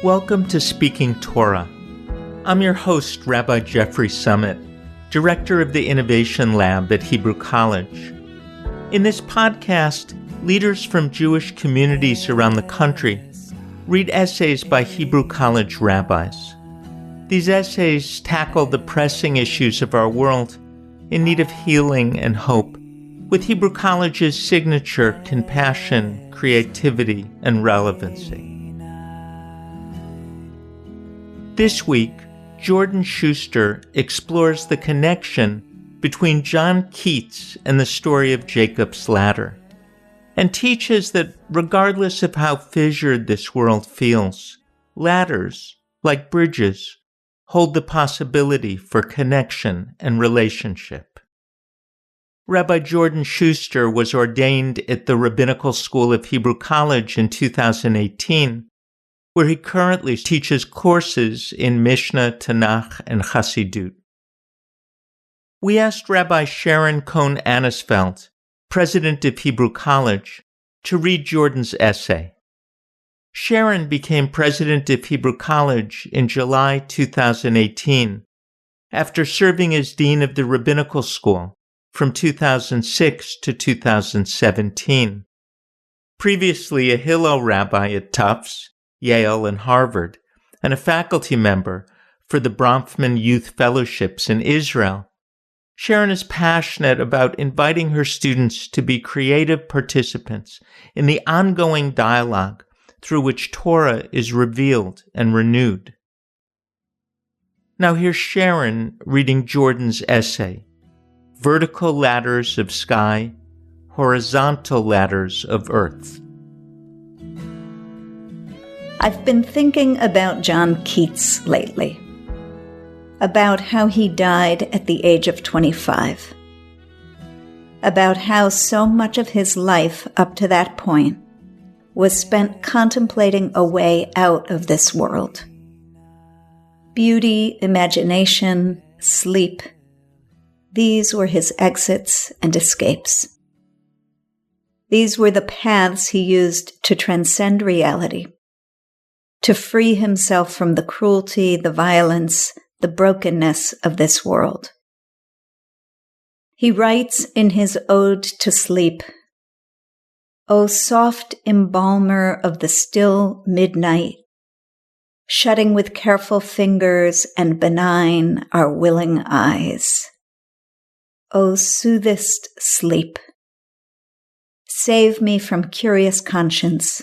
Welcome to Speaking Torah. I'm your host, Rabbi Jeffrey Summit, Director of the Innovation Lab at Hebrew College. In this podcast, leaders from Jewish communities around the country read essays by Hebrew College rabbis. These essays tackle the pressing issues of our world in need of healing and hope, with Hebrew College's signature compassion, creativity, and relevancy. This week, Jordan Schuster explores the connection between John Keats and the story of Jacob's ladder, and teaches that regardless of how fissured this world feels, ladders, like bridges, hold the possibility for connection and relationship. Rabbi Jordan Schuster was ordained at the Rabbinical School of Hebrew College in 2018, where he currently teaches courses in Mishnah, Tanakh, and Chassidut. We asked Rabbi Sharon Cohn-Anisfeld, president of Hebrew College, to read Jordan's essay. Sharon became president of Hebrew College in July 2018, after serving as dean of the Rabbinical School from 2006 to 2017. Previously a Hillel rabbi at Tufts, Yale, and Harvard, and a faculty member for the Bronfman Youth Fellowships in Israel, Sharon is passionate about inviting her students to be creative participants in the ongoing dialogue through which Torah is revealed and renewed. Now here's Sharon reading Jordan's essay, Vertical Ladders of Sky, Horizontal Ladders of Earth. I've been thinking about John Keats lately, about how he died at the age of 25, about how so much of his life up to that point was spent contemplating a way out of this world. Beauty, imagination, sleep, these were his exits and escapes. These were the paths he used to transcend reality, to free himself from the cruelty, the violence, the brokenness of this world. He writes in his Ode to Sleep, "O soft embalmer of the still midnight, shutting with careful fingers and benign our willing eyes. O soothest sleep, save me from curious conscience,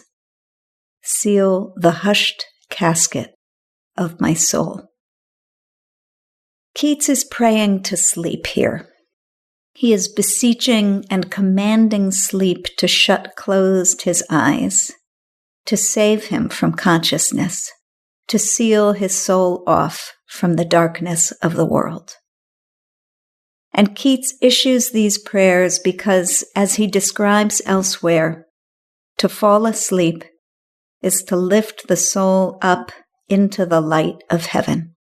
seal the hushed casket of my soul." Keats is praying to sleep here. He is beseeching and commanding sleep to shut closed his eyes, to save him from consciousness, to seal his soul off from the darkness of the world. And Keats issues these prayers because, as he describes elsewhere, to fall asleep is to lift the soul up into the light of heaven.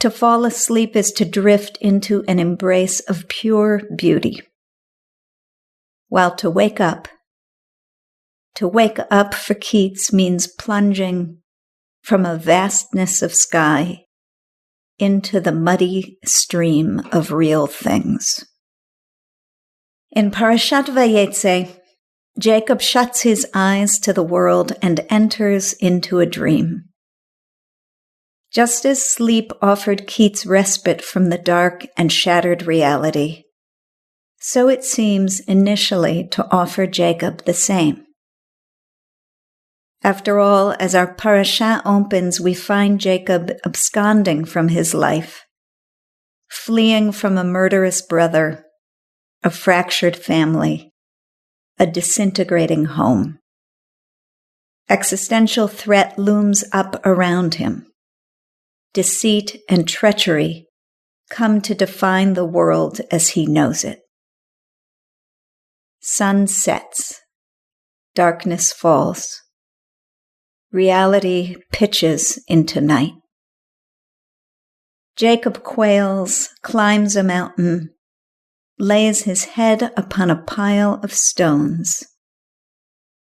To fall asleep is to drift into an embrace of pure beauty. While to wake up for Keats means plunging from a vastness of sky into the muddy stream of real things. In Parashat Vayetze, Jacob shuts his eyes to the world and enters into a dream. Just as sleep offered Keats respite from the dark and shattered reality, so it seems initially to offer Jacob the same. After all, as our parasha opens, we find Jacob absconding from his life, fleeing from a murderous brother, a fractured family, a disintegrating home. Existential threat looms up around him. Deceit and treachery come to define the world as he knows it. Sun sets, darkness falls. Reality pitches into night. Jacob quails, climbs a mountain, lays his head upon a pile of stones,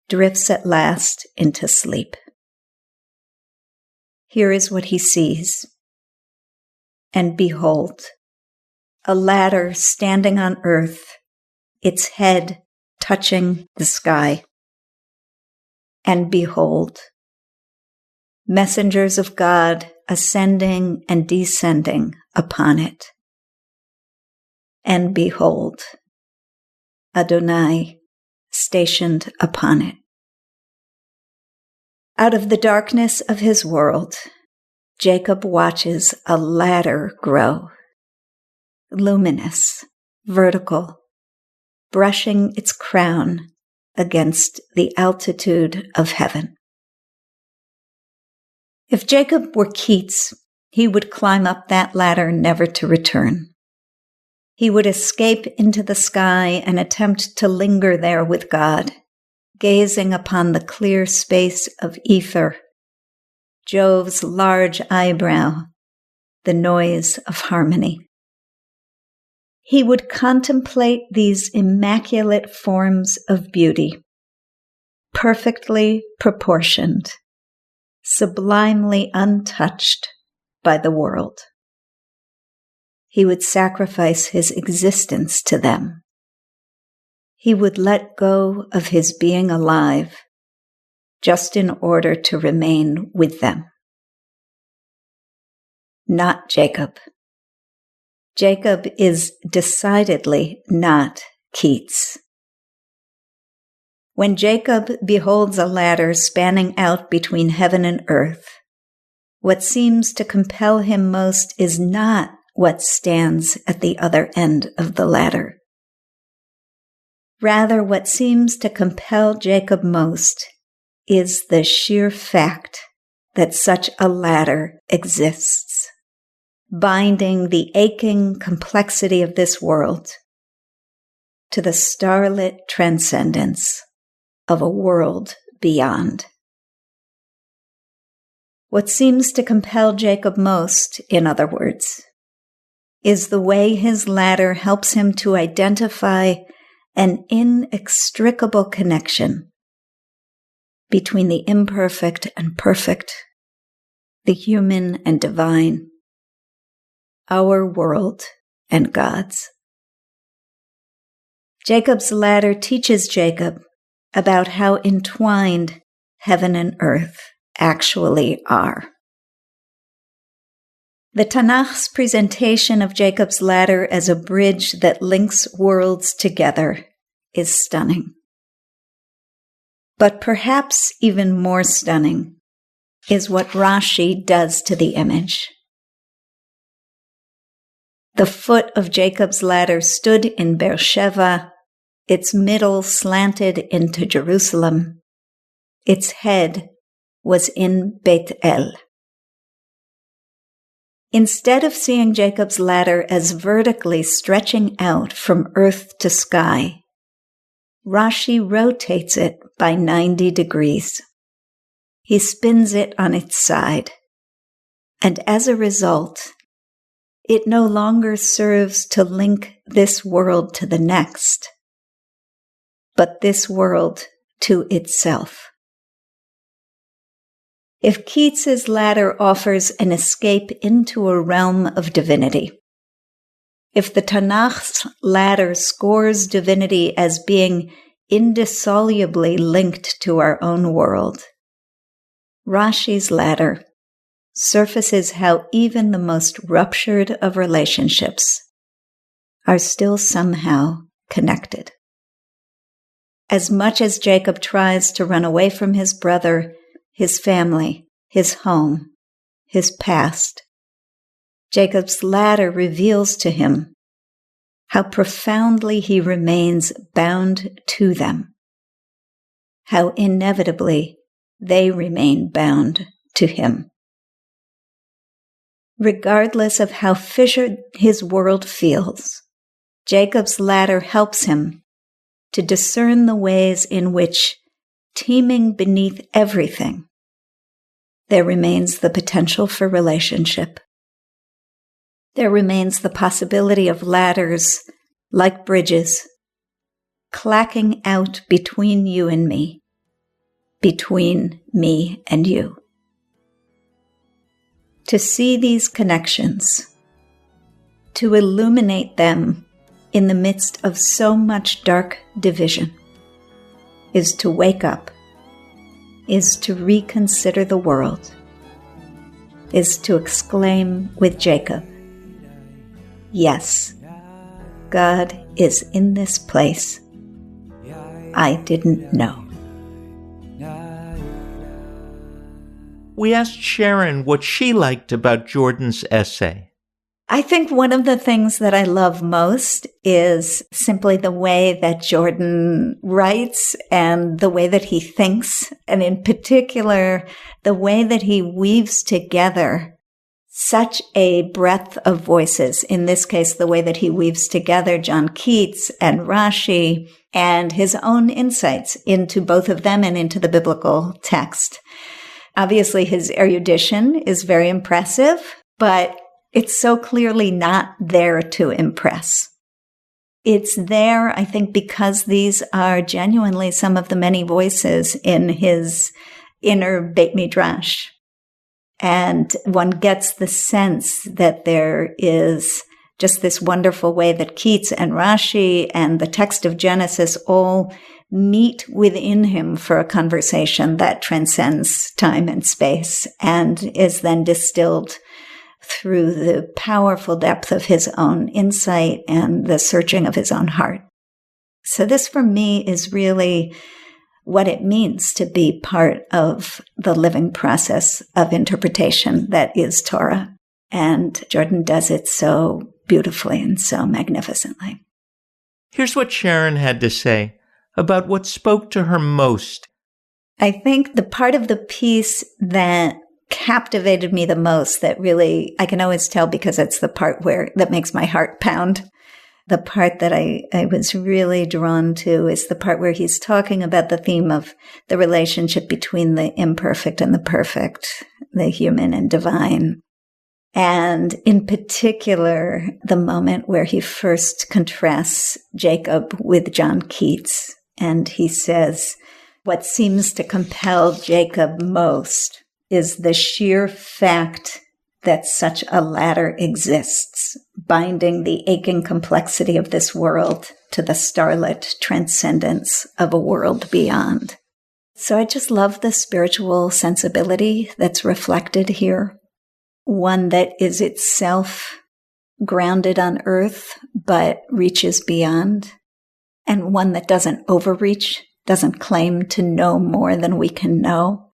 drifts at last into sleep. here is what he sees. And behold, a ladder standing on earth, its head touching the sky. And behold, messengers of God ascending and descending upon it. And behold, Adonai stationed upon it. Out of the darkness of his world, Jacob watches a ladder grow, luminous, vertical, brushing its crown against the altitude of heaven. If Jacob were Keats, he would climb up that ladder never to return. He would escape into the sky and attempt to linger there with God, gazing upon the clear space of ether, Jove's large eyebrow, the noise of harmony. He would contemplate these immaculate forms of beauty, perfectly proportioned, sublimely untouched by the world. He would sacrifice his existence to them. He would let go of his being alive just in order to remain with them. Not Jacob. Jacob is decidedly not Keats. When Jacob beholds a ladder spanning out between heaven and earth, what seems to compel him most is not what stands at the other end of the ladder. Rather, what seems to compel Jacob most is the sheer fact that such a ladder exists, binding the aching complexity of this world to the starlit transcendence of a world beyond. What seems to compel Jacob most, in other words, is the way his ladder helps him to identify an inextricable connection between the imperfect and perfect, the human and divine, our world and God's. Jacob's ladder teaches Jacob about how entwined heaven and earth actually are. The Tanakh's presentation of Jacob's ladder as a bridge that links worlds together is stunning. But perhaps even more stunning is what Rashi does to the image. The foot of Jacob's ladder stood in Beersheba, its middle slanted into Jerusalem, its head was in Beit El. Instead of seeing Jacob's ladder as vertically stretching out from earth to sky, Rashi rotates it by 90 degrees. He spins it on its side, and as a result, it no longer serves to link this world to the next, but this world to itself. If Keats's ladder offers an escape into a realm of divinity, if the Tanakh's ladder scores divinity as being indissolubly linked to our own world, Rashi's ladder surfaces how even the most ruptured of relationships are still somehow connected. As much as Jacob tries to run away from his brother, his family, his home, his past, Jacob's ladder reveals to him how profoundly he remains bound to them, how inevitably they remain bound to him. Regardless of how fissured his world feels, Jacob's ladder helps him to discern the ways in which, teeming beneath everything, there remains the potential for relationship. There remains the possibility of ladders, like bridges, clacking out between you and me, between me and you. To see these connections, to illuminate them in the midst of so much dark division, is to wake up, is to reconsider the world, is to exclaim with Jacob, yes, God is in this place. I didn't know. We asked Sharon what she liked about Jordan's essay. I think one of the things that I love most is simply the way that Jordan writes and the way that he thinks, and in particular, the way that he weaves together such a breadth of voices. In this case, the way that he weaves together John Keats and Rashi and his own insights into both of them and into the biblical text. Obviously, his erudition is very impressive, but it's so clearly not there to impress. It's there, I think, because these are genuinely some of the many voices in his inner Beit Midrash. And one gets the sense that there is just this wonderful way that Keats and Rashi and the text of Genesis all meet within him for a conversation that transcends time and space and is then distilled through the powerful depth of his own insight and the searching of his own heart. So this for me is really what it means to be part of the living process of interpretation that is Torah. And Jordan does it so beautifully and so magnificently. Here's what Sharon had to say about what spoke to her most. I think the part of the piece that captivated me the most, that really, I can always tell because it's the part that makes my heart pound. The part that I was really drawn to is the part where he's talking about the theme of the relationship between the imperfect and the perfect, the human and divine. And in particular, the moment where he first contrasts Jacob with John Keats. And he says, what seems to compel Jacob most is the sheer fact that such a ladder exists, binding the aching complexity of this world to the starlit transcendence of a world beyond. So I just love the spiritual sensibility that's reflected here, one that is itself grounded on earth, but reaches beyond, and one that doesn't overreach, doesn't claim to know more than we can know,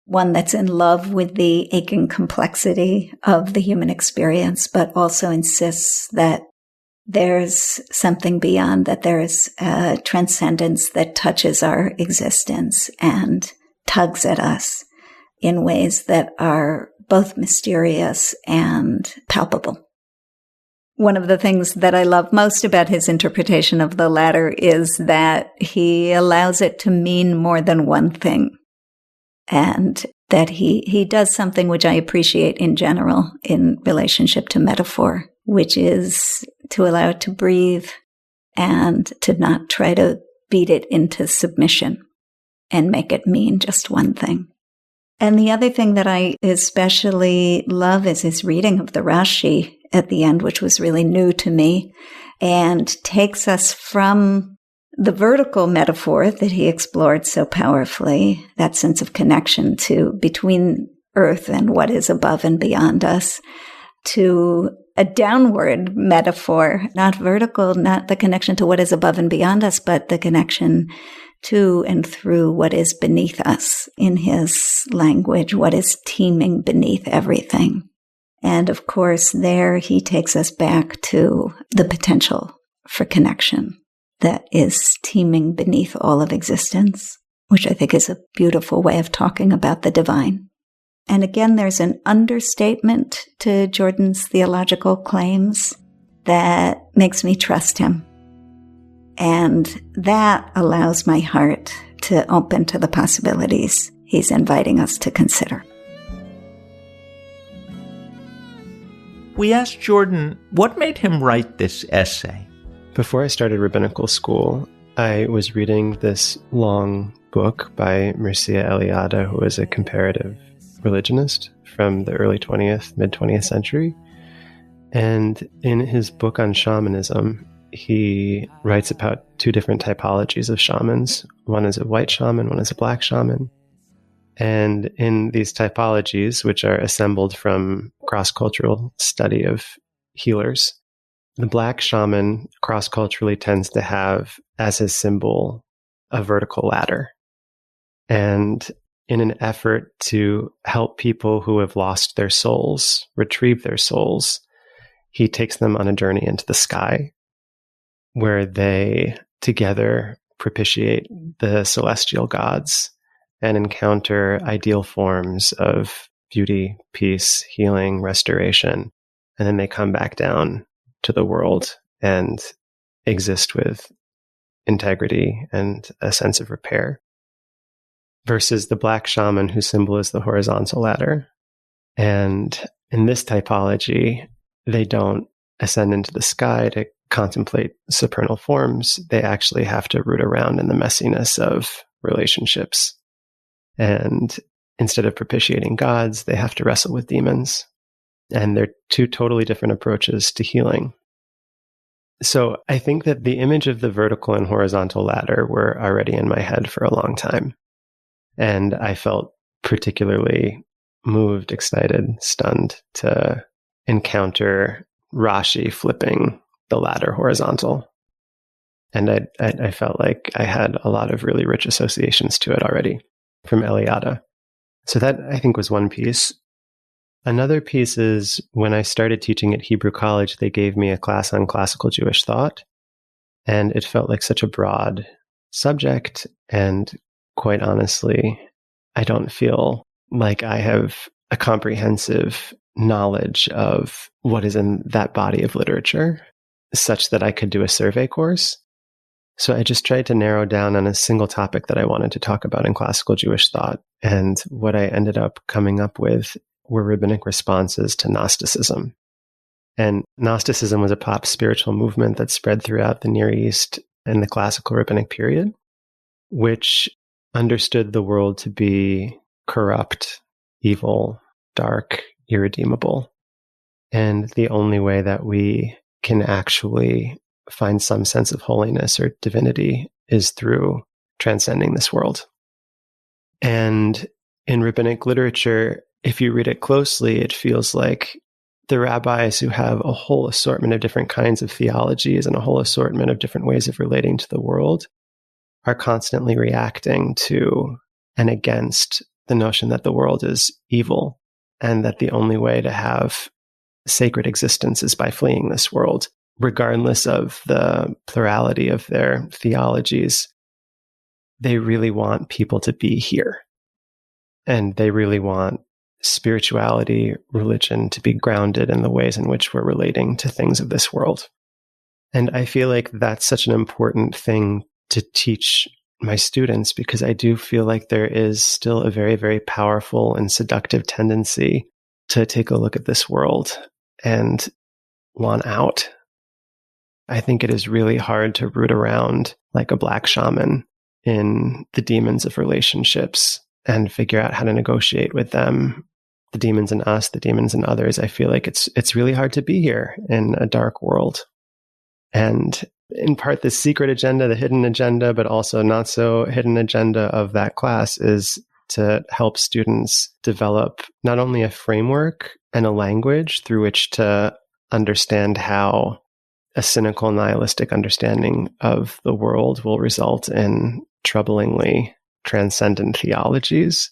one that's in love with the aching complexity of the human experience, but also insists that there's something beyond, that there's a transcendence that touches our existence and tugs at us in ways that are both mysterious and palpable. One of the things that I love most about his interpretation of the ladder is that he allows it to mean more than one thing. And that he does something which I appreciate in general in relationship to metaphor, which is to allow it to breathe and to not try to beat it into submission and make it mean just one thing. And the other thing that I especially love is his reading of the Rashi at the end, which was really new to me, and takes us from the vertical metaphor that he explored so powerfully, that sense of connection between earth and what is above and beyond us, to a downward metaphor, not vertical, not the connection to what is above and beyond us, but the connection to and through what is beneath us. In his language, what is teeming beneath everything. And of course, there he takes us back to the potential for connection that is teeming beneath all of existence, which I think is a beautiful way of talking about the divine. And again, there's an understatement to Jordan's theological claims that makes me trust him. And that allows my heart to open to the possibilities he's inviting us to consider. We asked Jordan what made him write this essay. Before I started rabbinical school, I was reading this long book by Mircea Eliade, who was a comparative religionist from the early 20th, mid-20th century. And in his book on shamanism, he writes about two different typologies of shamans. One is a white shaman, one is a black shaman. And in these typologies, which are assembled from cross-cultural study of healers, the black shaman cross-culturally tends to have as his symbol a vertical ladder. And in an effort to help people who have lost their souls, retrieve their souls, he takes them on a journey into the sky where they together propitiate the celestial gods and encounter ideal forms of beauty, peace, healing, restoration. And then they come back down to the world and exist with integrity and a sense of repair. Versus the black shaman, whose symbol is the horizontal ladder. And in this typology, they don't ascend into the sky to contemplate supernal forms. They actually have to root around in the messiness of relationships. And instead of propitiating gods, they have to wrestle with demons. And they're two totally different approaches to healing. So I think that the image of the vertical and horizontal ladder were already in my head for a long time. And I felt particularly moved, excited, stunned to encounter Rashi flipping the ladder horizontal. And I felt like I had a lot of really rich associations to it already from Eliada. So that, I think, was one piece. Another piece is when I started teaching at Hebrew College, they gave me a class on classical Jewish thought. And it felt like such a broad subject. And quite honestly, I don't feel like I have a comprehensive knowledge of what is in that body of literature, such that I could do a survey course. So I just tried to narrow down on a single topic that I wanted to talk about in classical Jewish thought. And what I ended up coming up with were rabbinic responses to Gnosticism. And Gnosticism was a pop spiritual movement that spread throughout the Near East in the classical rabbinic period, which understood the world to be corrupt, evil, dark, irredeemable. And the only way that we can actually find some sense of holiness or divinity is through transcending this world. And in rabbinic literature, if you read it closely, it feels like the rabbis who have a whole assortment of different kinds of theologies and a whole assortment of different ways of relating to the world are constantly reacting to and against the notion that the world is evil and that the only way to have sacred existence is by fleeing this world, regardless of the plurality of their theologies. They really want people to be here. And they really want spirituality, religion to be grounded in the ways in which we're relating to things of this world. And I feel like that's such an important thing to teach my students, because I do feel like there is still a very, very powerful and seductive tendency to take a look at this world and want out. I think it is really hard to root around like a black shaman in the demons of relationships and figure out how to negotiate with them, the demons in us, the demons in others. I feel like it's really hard to be here in a dark world. And in part, the secret agenda, the hidden agenda, but also not so hidden agenda of that class is to help students develop not only a framework and a language through which to understand how a cynical, nihilistic understanding of the world will result in troublingly transcendent theologies,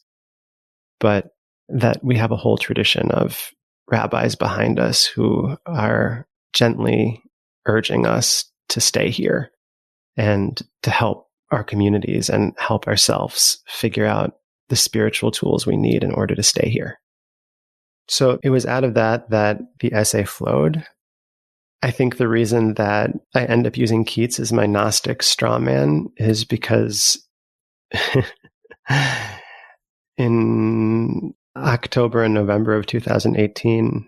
but that we have a whole tradition of rabbis behind us who are gently urging us to stay here and to help our communities and help ourselves figure out the spiritual tools we need in order to stay here. So it was out of that the essay flowed. I think the reason that I end up using Keats as my Gnostic straw man is because in October and November of 2018,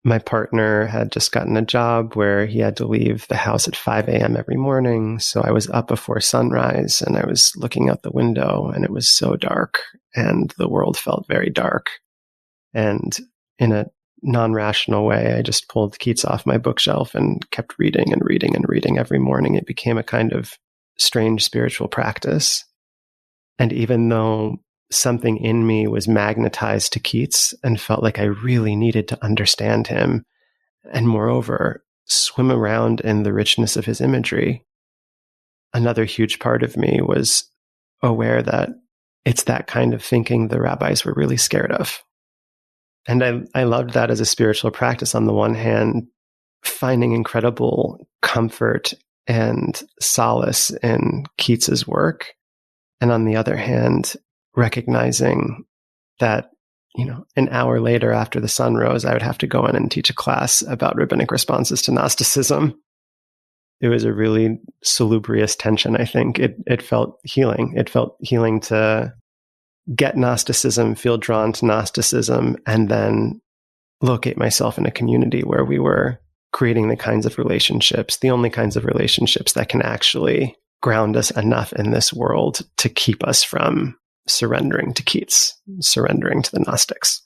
my partner had just gotten a job where he had to leave the house at 5 a.m. every morning. So I was up before sunrise and I was looking out the window and it was so dark and the world felt very dark. And in a non-rational way, I just pulled Keats off my bookshelf and kept reading and reading and reading every morning. It became a kind of strange spiritual practice. And even though something in me was magnetized to Keats and felt like I really needed to understand him, and moreover, swim around in the richness of his imagery, another huge part of me was aware that it's that kind of thinking the rabbis were really scared of. And I loved that as a spiritual practice. On the one hand, finding incredible comfort and solace in Keats's work. And on the other hand, recognizing that, an hour later after the sun rose, I would have to go in and teach a class about rabbinic responses to Gnosticism. It was a really salubrious tension, I think. It felt healing. It felt healing to get Gnosticism, feel drawn to Gnosticism, and then locate myself in a community where we were creating the kinds of relationships, the only kinds of relationships that can actually ground us enough in this world to keep us from surrendering to Keats, surrendering to the Gnostics.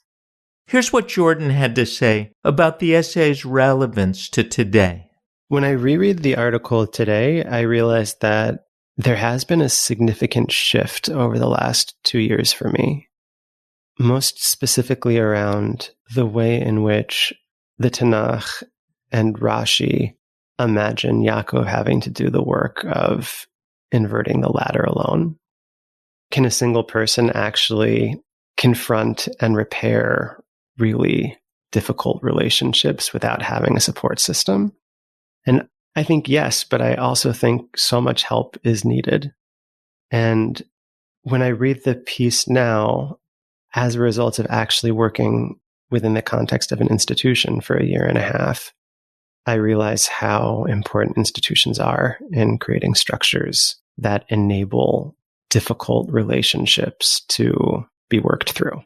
Here's what Jordan had to say about the essay's relevance to today. When I reread the article today, I realized that there has been a significant shift over the last 2 years for me, most specifically around the way in which the Tanakh and Rashi imagine Yaakov having to do the work of inverting the ladder alone. Can a single person actually confront and repair really difficult relationships without having a support system? And I think yes, but I also think so much help is needed. And when I read the piece now, as a result of actually working within the context of an institution for 1.5 years, I realize how important institutions are in creating structures that enable difficult relationships to be worked through.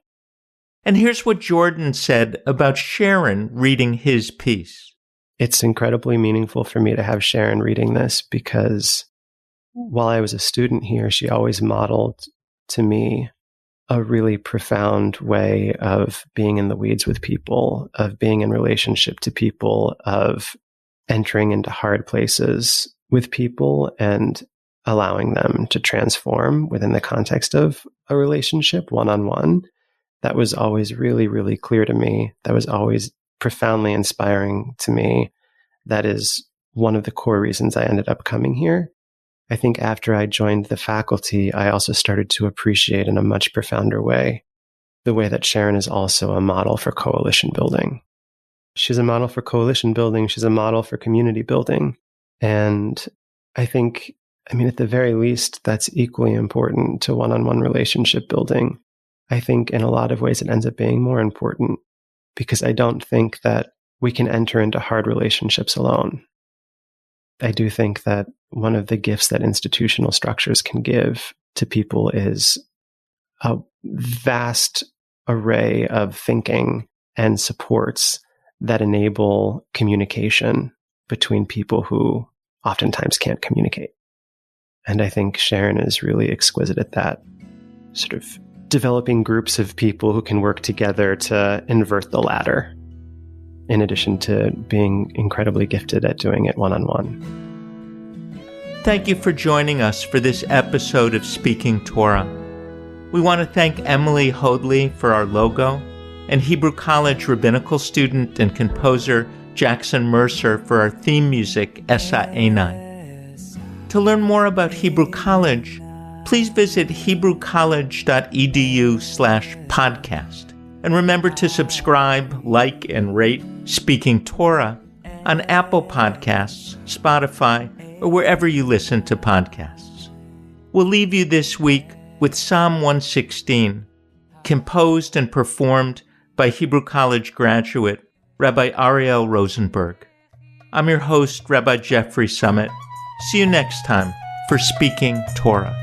And here's what Jordan said about Sharon reading his piece. It's incredibly meaningful for me to have Sharon reading this because while I was a student here, she always modeled to me a really profound way of being in the weeds with people, of being in relationship to people, of entering into hard places with people and allowing them to transform within the context of a relationship one-on-one. That was always really, really clear to me. That was always profoundly inspiring to me. That is one of the core reasons I ended up coming here. I think after I joined the faculty, I also started to appreciate in a much profounder way the way that Sharon is also a model for coalition building. She's a model for coalition building. She's a model for community building. And I think, at the very least, that's equally important to one-on-one relationship building. I think in a lot of ways it ends up being more important because I don't think that we can enter into hard relationships alone. I do think that one of the gifts that institutional structures can give to people is a vast array of thinking and supports that enable communication between people who oftentimes can't communicate. And I think Sharon is really exquisite at that, sort of developing groups of people who can work together to invert the ladder, in addition to being incredibly gifted at doing it one-on-one. Thank you for joining us for this episode of Speaking Torah. We want to thank Emily Hoadley for our logo, and Hebrew College rabbinical student and composer Jackson Mercer for our theme music, Esa Einai. To learn more about Hebrew College, please visit hebrewcollege.edu/podcast. And remember to subscribe, like, and rate Speaking Torah on Apple Podcasts, Spotify, or wherever you listen to podcasts. We'll leave you this week with Psalm 116, composed and performed by Hebrew College graduate Rabbi Ariel Rosenberg. I'm your host, Rabbi Jeffrey Summit. See you next time for Speaking Torah.